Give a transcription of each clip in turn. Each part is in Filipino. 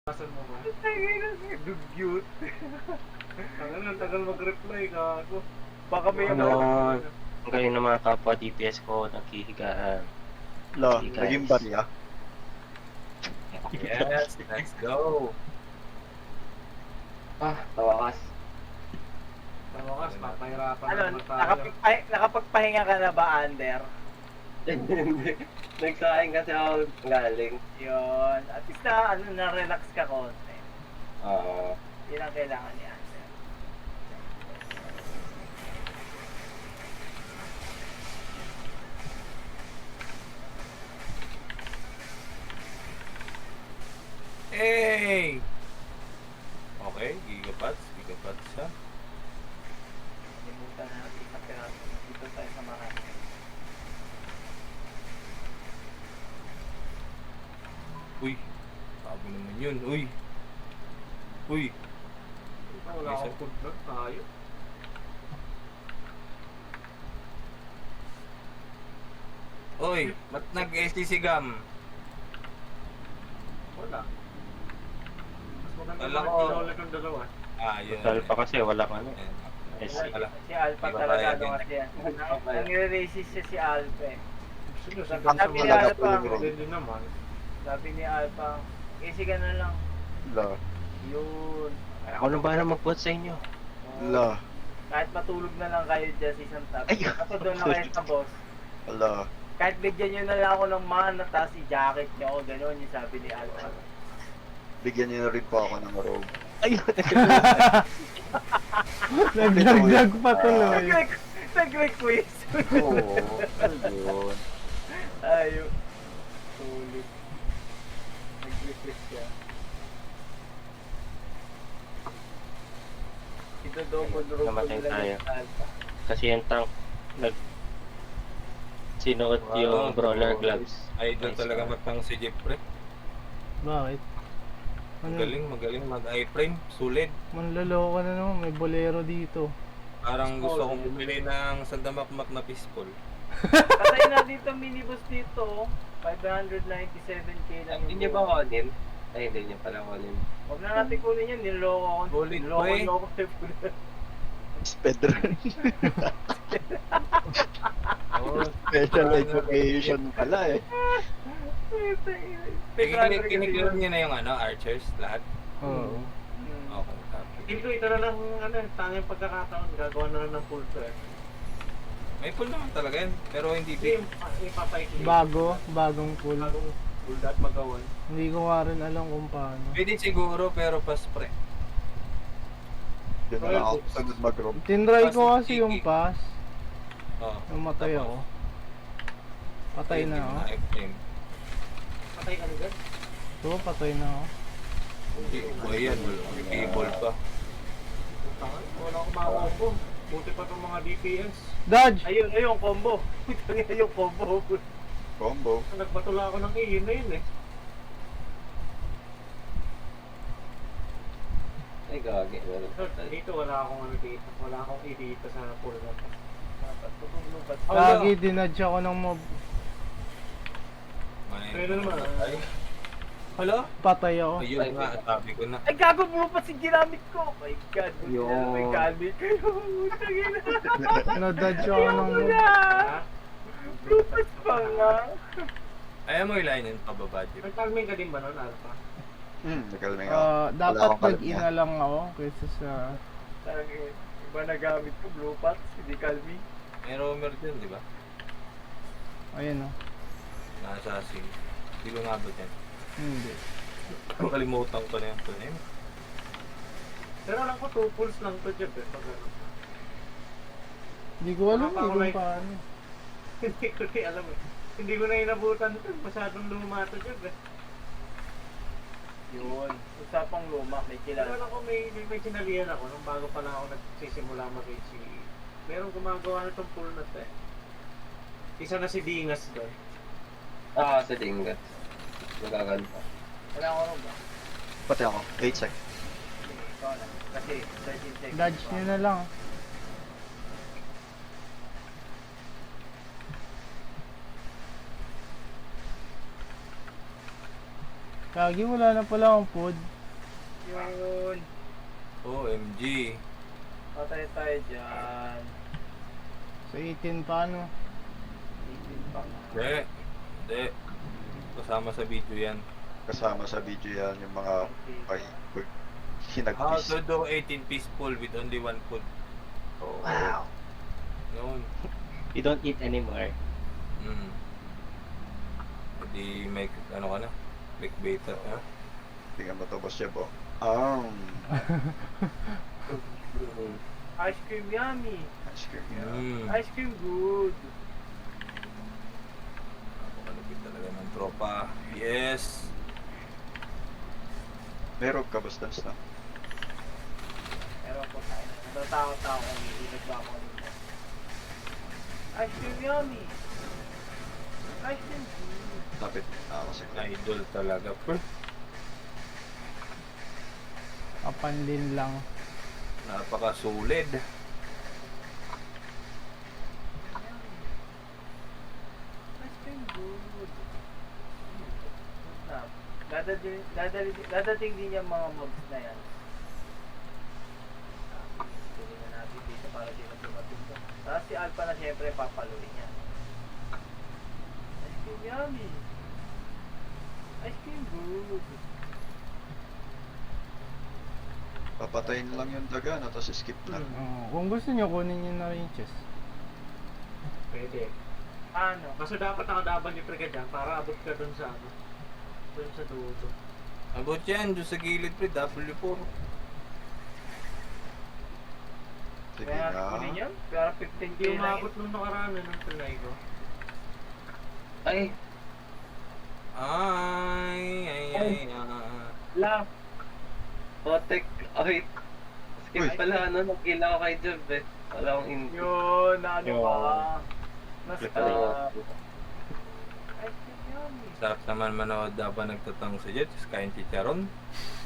Asan mo ba? Dugyot. Ang tagal mag-reply gago. Baka may Ano, ang galing ng mga kapwa DPS ko, naghihigaan. La, Hey, guys. naging barya. Yes, let's go. Tawakas. Tawakas, papahirapan Ano, naman tayo. nakapagpahinga ka na ba, Ander? Nagsaing kasi ako galing. Yun. At least na-relax ka konti. Oo. Yun ang kailangan ni Ander. Hey! Okay, gigapads siya. Limutan na natin isang piraso. Dito tayo sa Makati. Uy, sabi naman yun, uy. Uy. Wala akong food vlog tayo. Uy, ba't nag-STC gam? Wala. Mas maganda Wala na ko. tinolag ang dalawa. Yun. Total pa kasi wala ka ano. Wala. Si Alpha Iba talaga tayo ano din. kasi yan. Nangre-racist siya si Alpha eh. Sino Sabi ni Talaga Alpha, po yung din naman. sabi ni Alpha, easy ka na lang. La, Yun. Ako na ba na mag-vote sa inyo? la, Kahit matulog na lang kayo dyan sa isang tabi. Ay, Kasi doon na kayo sa boss. la. Kahit bigyan nyo na lang ako ng mana, tapos i-jacket nyo ako, gano'n yung sabi ni Alpha. Bigyan niyo na rin po ako ng robe. Ayun! Nagdagdag pa tuloy. Nag-request. Oo, ayun. Ayun. Sulit. Nag-request siya. Ito double roll Namatay tayo. Alpha. Kasi yung tank, sinuot yung brawler gloves. Idol Nice. talaga matang si Jeffrey. Bakit? Ano, Magaling mag-iframe, sulit. manloloko na naman, may bolero dito. Parang gusto kong bumili ng sandamakmak na pistol. Patay na dito minibus dito. 597k lang. Hindi niyo ba kunin? Ay, hindi niyo pala kunin. Huwag na natin kunin yan. Niloko ako. Bullet pa eh. Niloko Speedrun. Oh, Special education pala eh. Kinikilan niyo na yung archers lahat. Oo. Okay, copy. Dito, ito na lang, tanging pagkakataon, gagawa na lang ng full press. May full naman talaga yan, pero hindi big. Ipapaikin. Bagong pool. Bagong full at magawan. Hindi ko nga rin alam kung paano. Pwede siguro, pero pa-spray. Yun na lang ako sunod mag-robe. Tinry ko kasi yung pass. Oh. Namatay ako. Patay na ako. Patay ka agad? So, patay na ako. Hindi, yan, cable pa. Wala akong makakombo. Buti pa itong mga DPS. Dodge! Ayun, combo. Yung combo. Combo. Nagbatula ako ng iyon na yun eh. Ay, gagi. Dito wala akong dito. Wala akong dito sa pool na to. Lagi dinudge ako ng mob. Pero naman. Hala? Patay ako. Ayun nga, sabi ko na. Ay, gago mo pa si ginamit ko. Oh my God. Yung- May gamit. Nadodge ako ng mob. Lupas pa nga. Ayaw mo ilayin yun pababa, Jeff. Nag-calming ka din ba nun, Alpha? Nakalming ako. Dapat Wala akong mag-ina lang ako kaysa sa... Iba na gamit ko, blue pats, hindi kalmi. May roamer din, di ba? Ayun o. Nasa assassin. Hindi ko nga ba yan? Hindi. Kalimutan ko na yung tunin. Pero alam ko 2 pulls lang to, Jeff. Pag ano. Hindi ko alam Wala pa ako kung like- paano. Hindi ko rin alam eh. Hindi ko na inabutan ito. Masyadong luma to, Jeff. Yun. Usapang luma, may Pero kilala. ako may sinalihan ako nung bago pa lang ako nagsisimula mag-HCE. Merong gumagawa na itong pool na to eh. Isa na si Dingas doon. Sa Dingat. Magaganda. Wala ko rin ba? Pati ako. 8 sec. Ikaw na. Kasi 13 seconds. Dodge nyo na lang. Kagi, wala na pala akong food. Yun. OMG. Patay tayo dyan. Sa 18 pa ano? 18 pa nga. Hindi. Kasama sa video yan. Kasama sa video yan yung mga ay, How hinagpis. to do 18 piece full with only one food. Oh, Wow. Noon. You don't eat anymore. Hindi may ano ka na. Clickbaiter ka. tingnan mo to, Boss Jeb, oh. Ice cream yummy. Ice cream yan. Ice cream good. Malupit talaga ng tropa. Yes. Meron ka, Boss Dance, na? Pero po tayo. Natatakot ako kung iilag ba ako dito. Ice cream yummy. Ice cream good. Lapit na ako sa client. Idol talaga. Kapanlin lang. Napakasulit. Ice cream good. Dadating din yung mga mobs na yan. Tingnan natin dito para di na dumating to. Tapos si Alpha na syempre papaluin niya. Ice cream yummy. Ice cream good. Papatayin lang yung daga, no? Tapos skip na. Kung gusto nyo, kunin nyo na rin yung chest. Pwede. Ano? Kaso dapat nakadaban yung pre dyan para abot ka dun sa ano. Dun sa dulo. Abot yan, dun sa gilid pre, W4. Sige Kaya na. kunin yan? Pero 15k Hindi lang. umabot nung nakaraan ng trinay ko. Ay, Ay. La. Botek. Ay, skip Uy. pala, ano, nag-ila ko kay Job eh. Wala akong Yun, ano Yun. ka? Nasa Flip pala yung Ice cream yummy. Sarap naman manood habang nagtatang sa jet, kain chicharon.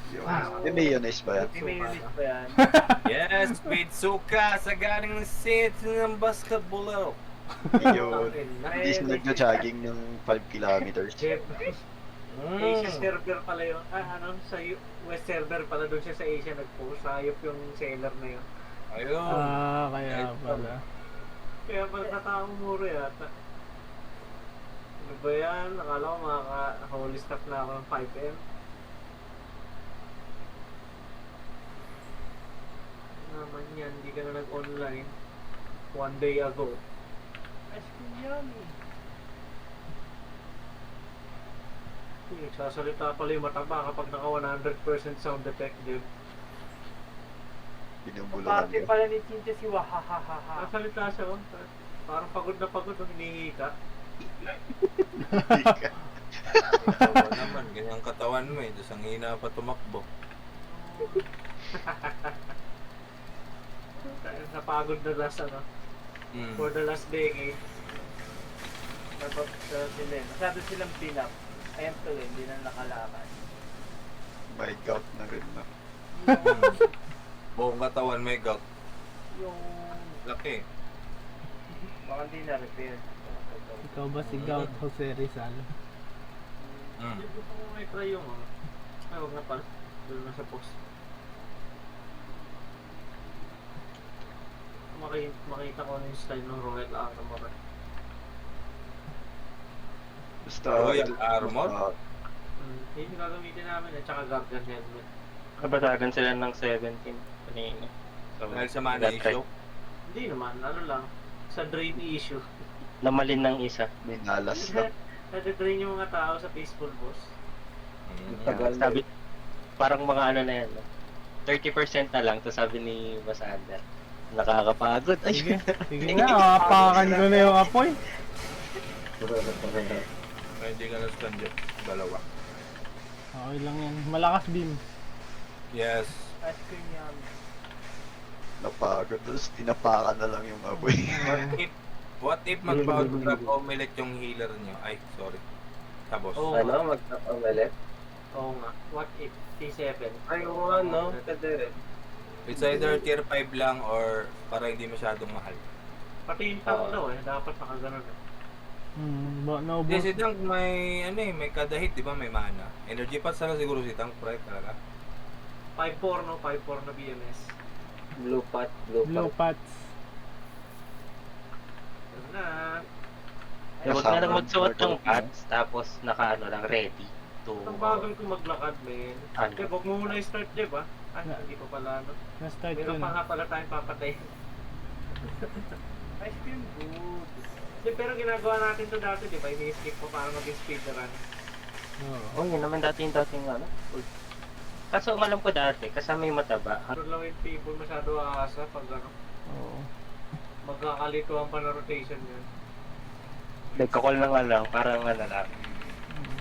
Yun. Wow. Yung mayonnaise ba yan? May mayonnaise pa yan. Yes, with suka sa galing seat ng basketball. Yun. Hindi sila nagja-jogging ng 5 kilometers. Asia server pala yun. Sa West server pala doon siya sa Asia nag-post. Sayop yung seller na yun. Ayun. Kaya pala. Kaya pala nataong muro yata. Ano ba yan? Akala ko makaka-holy stuff na ako ng 5M. Naman yan, hindi ka na nag-online. 1 day ago. Ice cream yummy. Sasalita pala yung mataba kapag naka 100% sound effective. Binubulahan Parte ko. pala ni Chincha si Wahahaha. Sasalita siya, oh. Parang pagod na pagod nung hinihika. Oo naman, ganyang katawan mo eh. Tapos ang hina pa tumakbo. Napagod na last ano. For the last decade. Nabot sila. Masyado silang pinap. Ayan tuloy, hindi na nakalakan. May gout na rin, no? Buong katawan may gout. Yung... Laki. Baka hindi na-repair. Ikaw ba si Gout Jose Rizal? Hindi ko pa may try yung ano. Ay, huwag na pala. Doon na sa post. Makita ko na yung style ng Royal Armor. Basta, Royal Armor? ah, Yun yung gagamitin namin at saka Guardian Helmet. Kabatagan sila ng 17 kanina. So, Dahil sa mana that issue? Hindi naman, ano lang. Sa drain issue. Namalin ng isa. may nalas na. Nade-drain yung mga tao sa peaceful boss. Sabi, parang mga ano na yan. No? 30% na lang, to sabi ni Boss Ander. Nakakapagod. Ay, Sige, sige na, apakan ko na yung apoy. Ay, hindi ka na-stand yun. Dalawa. Okay lang yan, malakas beam. Yes. Ice cream yummy. Napagod. Tapos tinapakan na lang yung apoy. What if mag-powder drop omelette yung healer nyo? Ay, sorry. Tapos. ano, magkakamalit? Oo nga. What if T7? Ay, oo nga, no? Pwede. It's either tier 5 lang or para hindi masyadong mahal. Pati yung tank daw eh. Dapat nakaganon eh. No Hindi, boss. si Tank may, ano eh, may kada hit, di ba? May mana. Energy pass na siguro si Tank, right? Talaga. 5-4 no, 5-4 na BMS. Blue pot. Blue pots. Yun na. Huwag na lang magsuot ng pads, tapos naka lang, ready to... Ang bagal ko maglakad, men. Ano? Jeb, huwag mo muna i-start, Jeb, ah. Ay, Na- hindi pa pala, no? Na-start ko Meron pa na. nga pala tayong papatay. Ice cream good. Jeb, pero ginagawa natin to dati, di ba? Ini-skip ko para maging speedrun. Oo. Oh, yun naman dating ano. Kaso ang alam ko dati, kasama yung mataba. Ano lang yung people masyado aasa pag ano, Oo. magkakalituan pa na rotation yun. Nagkakol na nga lang, parang ano lang.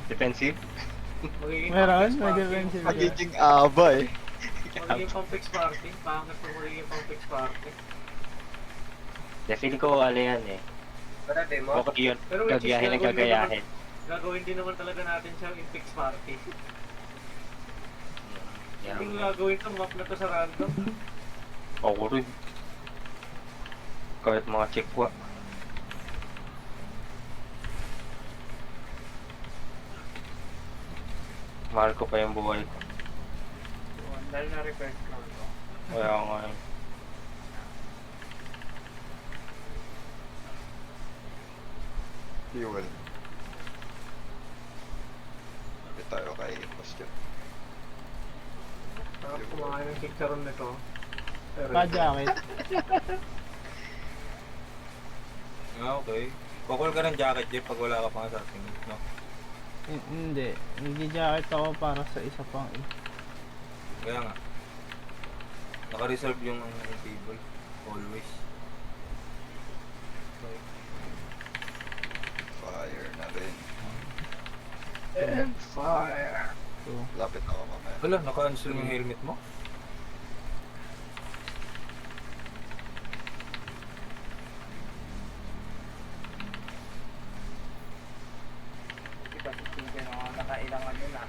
Defensive? Magiging Meron? pang-fix May party. defensive ka? Magiging aba eh. Magiging pang-fix party. Pangat na magiging pang-fix party. Feeling ko ano yan eh. Okay yun. Pero which is Gagayahin ng gagayahin. Gagawin din naman talaga natin siya in fix party. Yan. Hindi ko gagawin itong map na to sa random. Ako rin. Kahit mga chikwa. Mahal ko pa yung buhay ko. Yun, dahil na-request lang to. Kaya nga eh. Fuel. Sabi tayo kay question. Sarap kumain ng chicharon nito. Pero Pa-jacket. Ah, okay. Kukul ka ng jacket, Jeff, pag wala ka pang assassinate, no? Hindi. Nag-jacket ako para sa isa pang Kaya nga. Naka-reserve yung table. Always. Fire na rin. And fire. So, Lapit ako mamaya. Wala, naka-unsel yung helmet mo? Diba, titigil ako, nakailang ano na.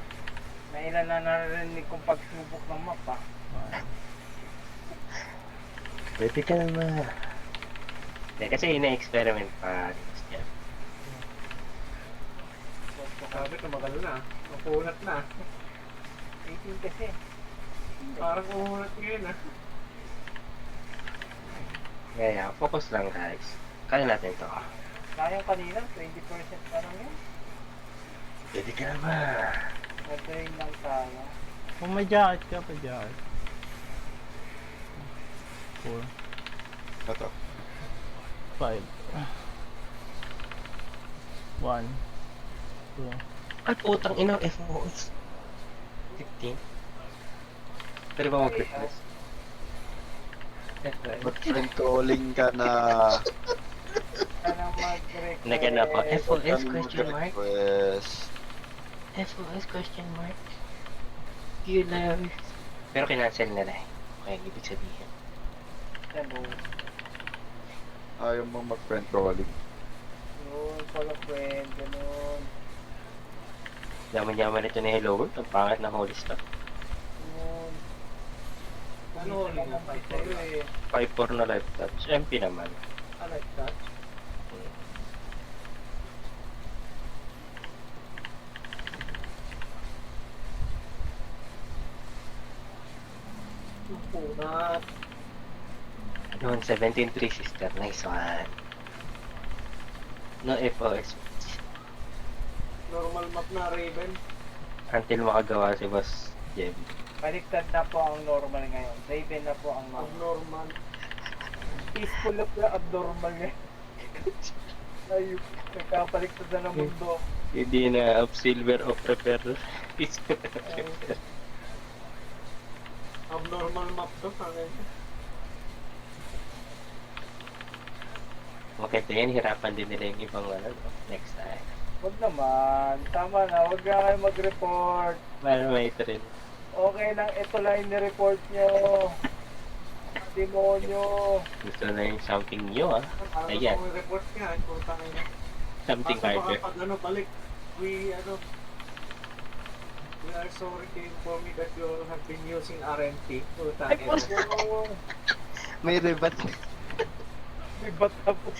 Nailan na narinig kong pagsubok ng map ah. Pwede ka naman. Hindi, kasi ina-experiment pa. Yan. sabi tumagal na. Mapunat na. 18 kasi. Parang umunat ngayon ah. Kaya, focus lang guys. Kaya natin to. Sayang kanina, 20% pa lang yun. Pwede ka naman. Nag-drain lang tayo. kung may jacket ka, pa-jacket. 4, Ito. 5, 1, 2. Ay, putang ina, FOS. 15. Pwede ba mag-request? Mag-friend calling ka na. Sana mag-request. Naganap ako. FOS question mark? Request. FOS question mark? You love. Pero kinancel nila eh. Okay, ibig sabihin. Ano? Ayaw mo mag-friend calling. Yun, pala friend, ganun. Yaman-yaman ito ni Hello World. Ang pangat ng holy stuff. Yun. Ano Kumita ulit lang yung naman sa'yo eh. 5-4 na life touch. MP naman. I like that. Mapunat. Noon, 17-3 sister. Nice one. No FOS. Normal map na Raven. Until makagawa si Boss Jeb. Baliktad na po ang normal ngayon. Raven na po ang normal. Abnormal. Peaceful na po abnormal ngayon. Ayun, nagkabaliktad na ng mundo. Hindi na up silver of prepare. Abnormal map to. Pangin. Maganda yan, hirapan din nila yung ibang ano, no? Next time. Wag naman. Tama na. Wag na kayo mag-report. Well, may thrill. Okay lang. Ito lang yung ni-report nyo. Demonyo. Gusto na yung something new, ah. Parang Ayan. gusto kong report niya. Putang ina. Something Kaso baka harder. pag ano balik, we are sorry to inform you that you have been using RMP. Putang Ay, ina. po. May rebat. May bata po.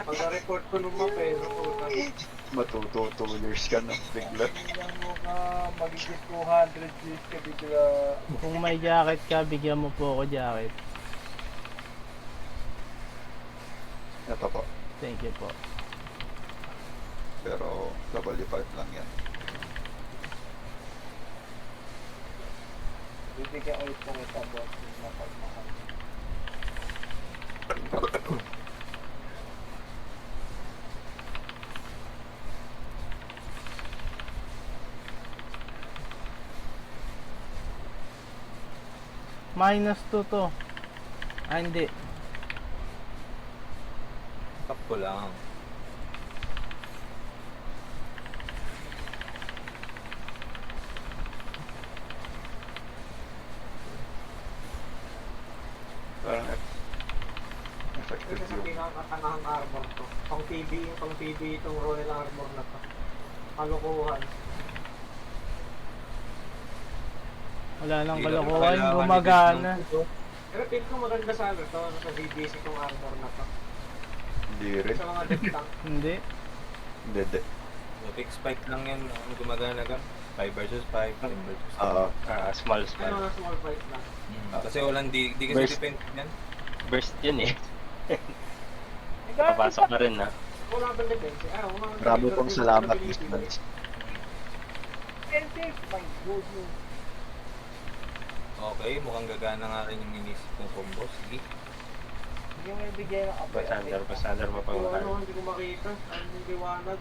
Pag-report ko nung map eh, nakuha. Matuto 2 years ka na bigla. Tingnan mo ka, magigit 200 views ka bigla. Kung may jacket ka, bigyan mo po ako jacket. Ito po. Thank you po. Pero W5 lang yan. Bibigyan ulit kong ito, boss. Yung mapagmahal. -2 to. Ah, hindi. Takpo lang. Parang effective Kasi sa yung pinakatanahang armor to. Pang PB itong Royal Armor na to. Kalukuhan. Wala nang Hindi naman kalokohan, kailangan gumagana. i-bid ng- Pero feel ko maganda sa ano to, sa DBC itong armor na to. hindi rin. Sa mga death tank. Hindi. Hindi. So, fixed fight lang yan. Ano gumagana ka? 5 versus 5, 10 versus 10. Ah, Small Ay, spell. mga small fight lang. Kasi walang di kasi Burst. depend yan. Burst yun eh. Eh, Papasok na rin ah. Wala bang defense? Wala bang Marami pong salamat, ability. Miss Nance. Defensive, my goodness. Okay, mukhang gagana nga rin yung inisip ng combo. Sige. Hindi mo ibigay ng apoy. Basander pa pang Ano, hindi ko makita. Ang liwanag.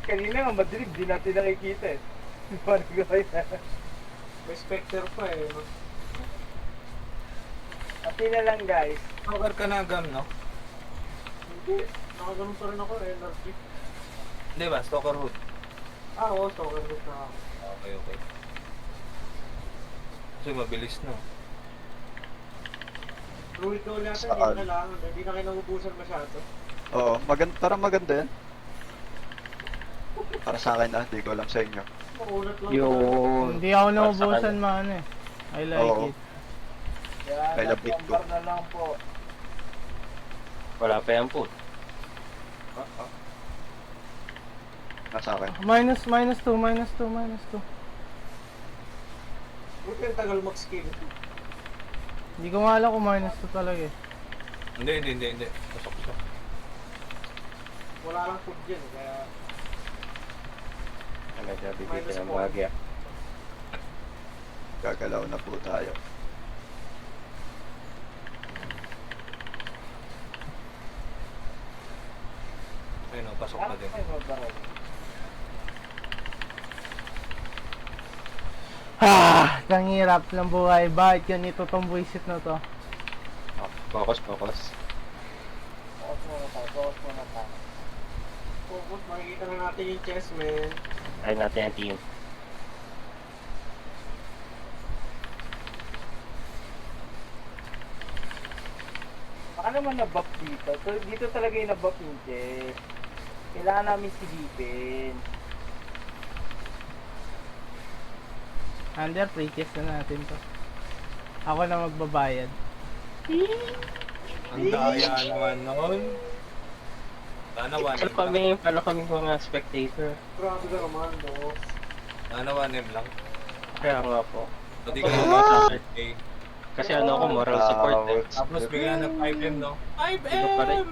Kanina nga madilim, di natin nakikita eh. Paano gawin na? May specter pa eh. No? Pati na lang guys. Power ka na agam, no? Hindi. Nakaganon pa rin ako eh. Energy. Hindi ba? Stalker Hood. Oo, so ganun na ako. Okay, okay. Kasi mabilis na. Druid ko ulit natin, Saan? hindi na lang. Hindi na kayo nagubusan masyado. Oo, parang maganda yan. Para sa akin ah, di ko alam sa inyo. Makunat lang. Yung... Hindi ako naubusan maano eh. I like Oo. it. Yan, Kay Labit ko. na lang po. Wala pa yan po. Nasa akin. -2. Buti yung tagal mag-skill. Hindi ko nga alam kung -2 talaga eh. Hindi. Pasok siya. Wala lang food dyan. Kaya Ano dyan, Minus bibigyan ng one. bagya. Gagalaw na po tayo. Ayun, oh, pasok na din. ay mabaral. Ang hirap ng buhay. Bakit ganito tong buisit na to? Focus. Focus muna tayo. Focus, makikita na natin yung chest, man. Try natin ang team. Baka naman na-buff dito. So, dito talaga yung na-buff yung chest. Kailangan namin silipin. Under, pre-chest na natin to. Ako na magbabayad. Ang daya naman nun. Sana 1M lang. Paano kami mga spectator? Grabe ka naman, boss. Sana 1M lang. Kaya nga po. Hindi ka naman Kasi ano ako, moral support eh. Tapos bigyan ng 5M, no? Iba pa rin.